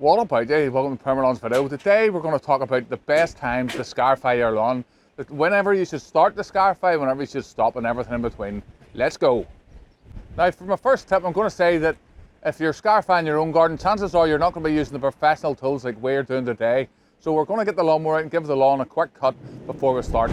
What about you? Welcome to Premier Lawn's video. Today we're going to talk about the best times to scarify your lawn. Whenever you should start to scarify, whenever you should stop, and everything in between. Let's go. Now for my first tip, I'm going to say that if you're scarifying your own garden, chances are you're not going to be using the professional tools like we're doing today. So we're going to get the lawnmower out and give the lawn a quick cut before we start.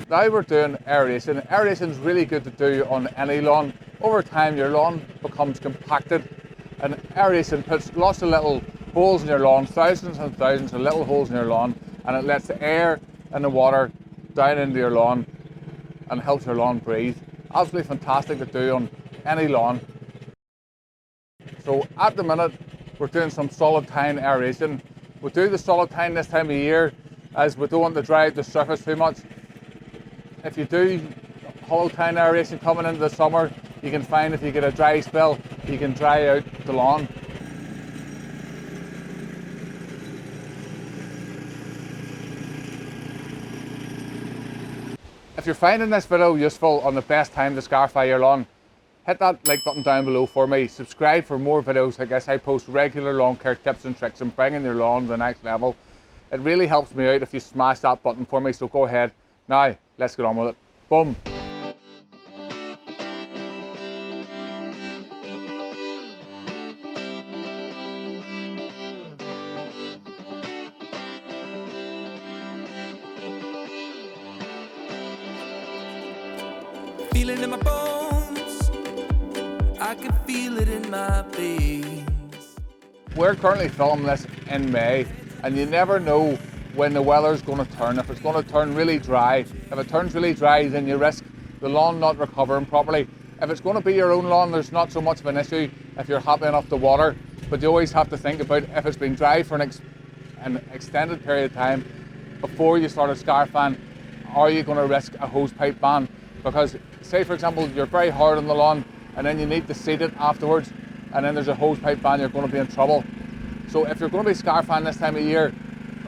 Now we're doing aeration. Aeration is really good to do on any lawn. Over time your lawn becomes compacted, and aeration puts lots of little holes in your lawn, thousands and thousands of little holes in your lawn, and it lets the air and the water down into your lawn and helps your lawn breathe. Absolutely fantastic to do on any lawn. So at the minute we're doing some solid tine aeration. We do the solid tine this time of year as we don't want to dry out the surface too much. If you do hollow tine aeration coming into the summer, you can find if you get a dry spell, you can dry out the lawn. If you're finding this video useful on the best time to scarify your lawn, hit that like button down below for me. Subscribe for more videos like this. I post regular lawn care tips and tricks and bringing your lawn to the next level. It really helps me out if you smash that button for me, so go ahead. Now, let's get on with it. Boom. Feel it in my bones, I can feel it in my veins. We're currently filming this in May, and you never know when the weather's going to turn. If it's going to turn really dry, if it turns really dry, then you risk the lawn not recovering properly. If it's going to be your own lawn, there's not so much of an issue if you're happy enough to water, but you always have to think about if it's been dry for an extended period of time before you start scarifying, are you going to risk a hose pipe ban? Because say for example you're very hard on the lawn and then you need to seed it afterwards, and then there's a hose pipe ban, you're going to be in trouble. So if you're going to be scarifying this time of year,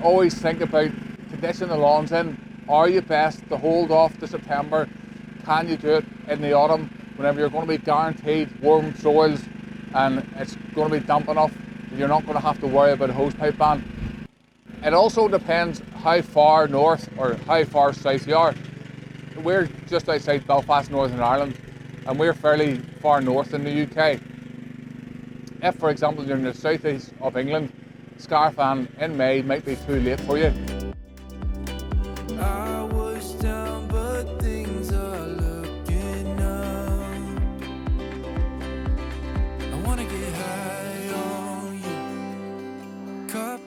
always think about condition the lawns in. Are you best to hold off to September? Can you do it in the autumn whenever you're going to be guaranteed warm soils and it's going to be damp enough that you're not going to have to worry about a hose pipe ban? It also depends how far north or how far south you are. We're just outside Belfast, Northern Ireland, and we're fairly far north in the UK. If, for example, you're in the southeast of England, scarifying in May might be too late for you. I was down, but things are looking up. I wanna get high on you.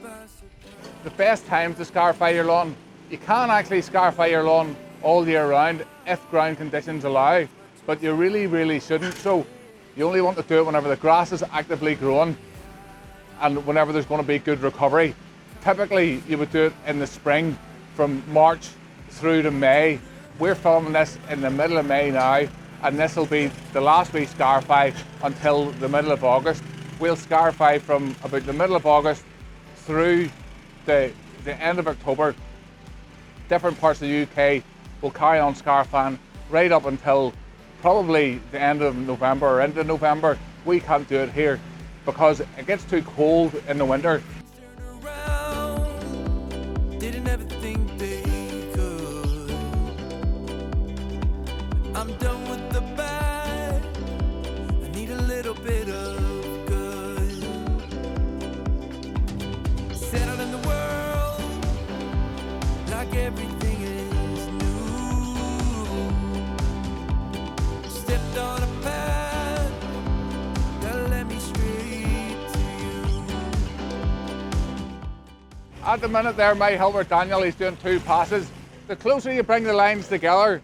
The best time to scarify your lawn, you can actually scarify your lawn all year round if ground conditions allow, but you really shouldn't. So you only want to do it whenever the grass is actively growing and whenever there's going to be good recovery. Typically you would do it in the spring from March through to May. We're filming this in the middle of May now, and this will be the last we scarify until the middle of August. We'll scarify from about the middle of August through the end of October. Different parts of the UK will carry on scarifying right up until probably the end of November or into November. We can't do it here because it gets too cold in the winter. Didn't ever think they could. I'm done with the bad, I need a little bit of good. Settled in the world, like everything is new. Stepped on a path, that led me straight to you. At the minute there, my helper Daniel, he's doing 2 passes. The closer you bring the lines together,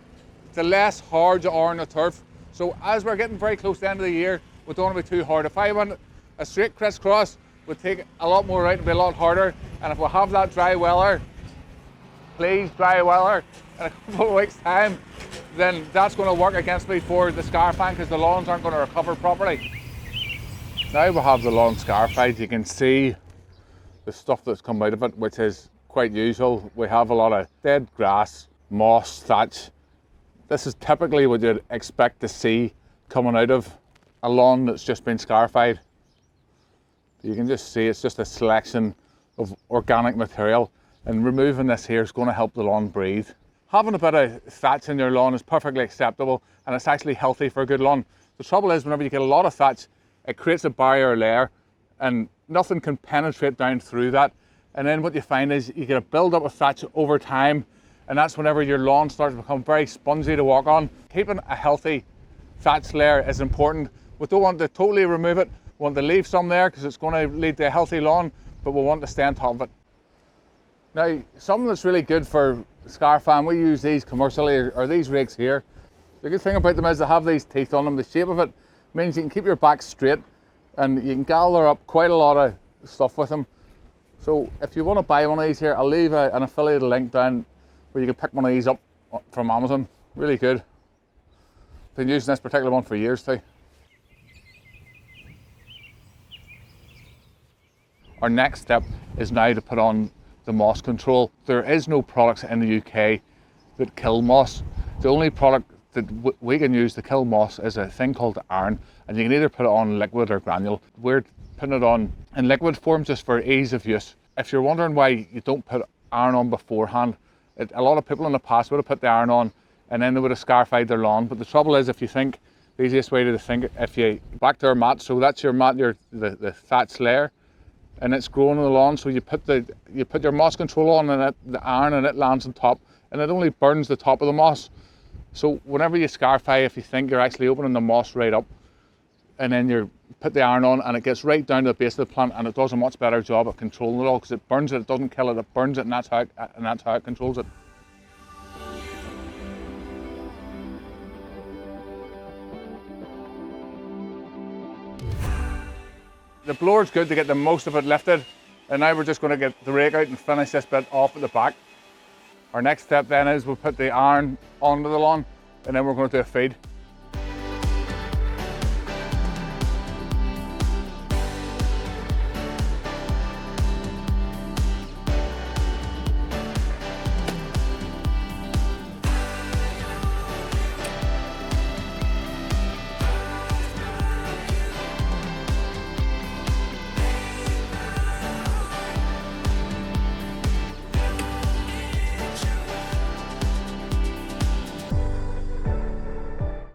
the less hard you are on the turf. So as we're getting very close to the end of the year, we don't want to be too hard. If I want a straight crisscross, we'll take a lot more out and be a lot harder. And if we have that dry weather, please dry weather, in a couple of weeks' time, then that's going to work against me for the Scarifying because the lawns aren't going to recover properly. Now we have the lawn scarified, you can see the stuff that's come out of it, which is quite usual. We have a lot of dead grass, moss, thatch. This is typically what you'd expect to see coming out of a lawn that's just been scarified. You can just see it's just a selection of organic material, and removing this here is going to help the lawn breathe. Having a bit of thatch in your lawn is perfectly acceptable, and it's actually healthy for a good lawn. The trouble is, whenever you get a lot of thatch, it creates a barrier layer and nothing can penetrate down through that. And then what you find is you get a build-up of thatch over time, and that's whenever your lawn starts to become very spongy to walk on. Keeping a healthy thatch layer is important. We don't want to totally remove it. We want to leave some there because it's going to lead to a healthy lawn, but we want to stay on top of it. Now, something that's really good for Scarifying, we use these commercially, are these rakes here. The good thing about them is they have these teeth on them. The shape of it means you can keep your back straight and you can gather up quite a lot of stuff with them. So if you want to buy one of these here, I'll leave an affiliate link down where you can pick one of these up from Amazon. Really good. Been using this particular one for years too. Our next step is now to put on the moss control. There is no products in the UK that kill moss. The only product that we can use to kill moss is a thing called iron, and you can either put it on liquid or granule. We're putting it on in liquid form just for ease of use. If you're wondering why you don't put iron on beforehand, a lot of people in the past would have put the iron on and then they would have scarified their lawn. But the trouble is, if you think, the easiest way to think, if you back to our mat, so that's your mat, the thatch layer, and it's growing on the lawn, so you put your moss control on and the iron, and it lands on top, and it only burns the top of the moss. So whenever you scarify, if you think you're actually opening the moss right up, and then you put the iron on and it gets right down to the base of the plant, and it does a much better job of controlling it all because it burns it, it doesn't kill it, it burns it, and that's how it controls it. The blower's good to get the most of it lifted, and now we're just going to get the rake out and finish this bit off at the back. Our next step then is we'll put the iron onto the lawn, and then we're going to do a feed.